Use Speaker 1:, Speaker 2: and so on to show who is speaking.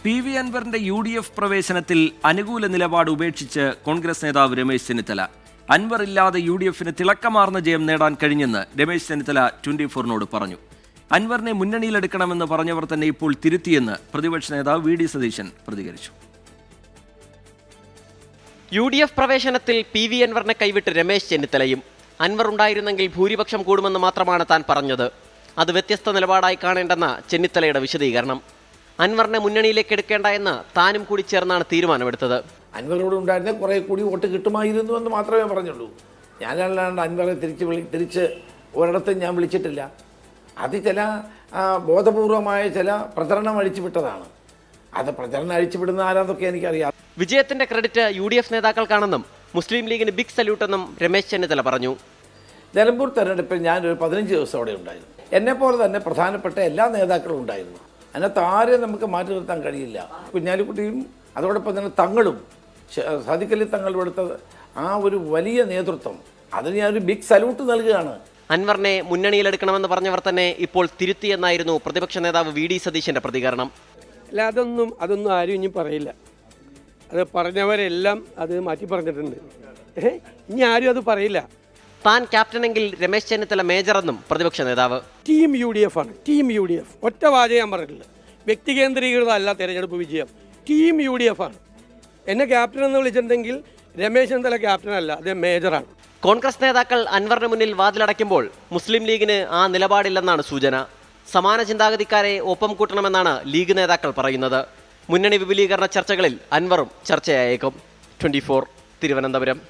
Speaker 1: PV അൻവറിന്റെ UDF പ്രവേശനത്തിൽ അനുകൂല നിലപാട് ഉപേക്ഷിച്ച് കോൺഗ്രസ് നേതാവ് രമേശ് ചെന്നിത്തല. അൻവർ ഇല്ലാതെ UDFന് തിളക്കമാർന്ന ജയം നേടാൻ കഴിഞ്ഞെന്ന് രമേശ് ചെന്നിത്തല 24-നോട് പറഞ്ഞു. അൻവറിനെ മുന്നണിയിലെടുക്കണമെന്ന് പറഞ്ഞവർ തന്നെ ഇപ്പോൾ തിരുത്തിയെന്ന് പ്രതിപക്ഷ നേതാവ് VD സതീശൻ പ്രതികരിച്ചു.
Speaker 2: UDF പ്രവേശനത്തിൽ PV അൻവറിനെ കൈവിട്ട് രമേശ് ചെന്നിത്തലയും. അൻവർ ഉണ്ടായിരുന്നെങ്കിൽ ഭൂരിപക്ഷം കൂടുമെന്ന് മാത്രമാണ് താൻ പറഞ്ഞത്. അത് വ്യത്യസ്ത നിലപാടായി കാണേണ്ടെന്ന ചെന്നിത്തലയുടെ വിശദീകരണം. അൻവറിനെ മുന്നണിയിലേക്ക് എടുക്കേണ്ട എന്ന് താനും കൂടി ചേർന്നാണ് തീരുമാനമെടുത്തത്.
Speaker 3: അൻവറോട് ഉണ്ടായിരുന്ന കുറേ കൂടി വോട്ട് കിട്ടുമായിരുന്നു എന്ന് മാത്രമേ പറഞ്ഞുള്ളൂ. ഞാനല്ലാണ്ട് അൻവറെ തിരിച്ച് ഒരിടത്തും ഞാൻ വിളിച്ചിട്ടില്ല. അത് ചില ബോധപൂർവമായ ചില പ്രചരണം അഴിച്ചുവിട്ടതാണ്. അത് പ്രചരണം അഴിച്ചുവിടുന്ന ആരാന്നൊക്കെ എനിക്കറിയാം.
Speaker 2: വിജയത്തിന്റെ ക്രെഡിറ്റ് UDF നേതാക്കൾക്കാണെന്നും മുസ്ലിം ലീഗിന് ബിഗ് സല്യൂട്ടെന്നും രമേശ് ചെന്നിത്തല പറഞ്ഞു.
Speaker 3: നിലമ്പൂർ തെരഞ്ഞെടുപ്പിൽ ഞാനൊരു 15 ദിവസം അവിടെ ഉണ്ടായിരുന്നു. എന്നെപ്പോലെ തന്നെ പ്രധാനപ്പെട്ട എല്ലാ നേതാക്കളും ഉണ്ടായിരുന്നു. അതിനകത്ത് ആരെയും നമുക്ക് മാറ്റി നിർത്താൻ കഴിയില്ല. കുഞ്ഞാലിക്കുട്ടിയും അതോടൊപ്പം തന്നെ തങ്ങളും സാദിഖലി തങ്ങൾ എടുത്ത ആ ഒരു വലിയ നേതൃത്വം, അതിന് ഞാനൊരു ബിഗ് സല്യൂട്ട് നൽകുകയാണ്.
Speaker 2: അൻവറിനെ മുന്നണിയിലെടുക്കണമെന്ന് പറഞ്ഞവർ തന്നെ ഇപ്പോൾ തിരുത്തിയെന്നായിരുന്നു പ്രതിപക്ഷ നേതാവ് VD സതീശന്റെ പ്രതികരണം.
Speaker 4: അല്ല, അതൊന്നും ആരും ഇനി പറയില്ല. അത് പറഞ്ഞവരെല്ലാം അത് മാറ്റി പറഞ്ഞിട്ടുണ്ട്. ഇനി ആരും അത് പറയില്ല.
Speaker 2: താൻ ക്യാപ്റ്റനെങ്കിൽ രമേശ് ചെന്നിത്തല മേജറെന്നും പ്രതിപക്ഷ നേതാവ്.
Speaker 4: ടീം UDF ആണ്. ടീം UDF ഒറ്റ വാചകം ഞാൻ പറഞ്ഞിട്ടില്ല. വ്യക്തി കേന്ദ്രീകൃതമല്ല തെരഞ്ഞെടുപ്പ് വിജയം. ടീം UDF ആണ്. എന്നെ ക്യാപ്റ്റൻ എന്ന് വിളിച്ചിട്ടുണ്ടെങ്കിൽ രമേശ് ചെന്നിത്തല ക്യാപ്റ്റൻ അല്ല, അത് മേജറാണ്.
Speaker 2: കോൺഗ്രസ് നേതാക്കൾ അൻവറിന് മുന്നിൽ വാതിലടയ്ക്കുമ്പോൾ മുസ്ലിം ലീഗിന് ആ നിലപാടില്ലെന്നാണ് സൂചന. സമാന ചിന്താഗതിക്കാരെ ഒപ്പം കൂട്ടണമെന്നാണ് ലീഗ് നേതാക്കൾ പറയുന്നത്. മുന്നണി വിപുലീകരണ ചർച്ചകളിൽ അൻവറും ചർച്ചയായേക്കും. 24 തിരുവനന്തപുരം.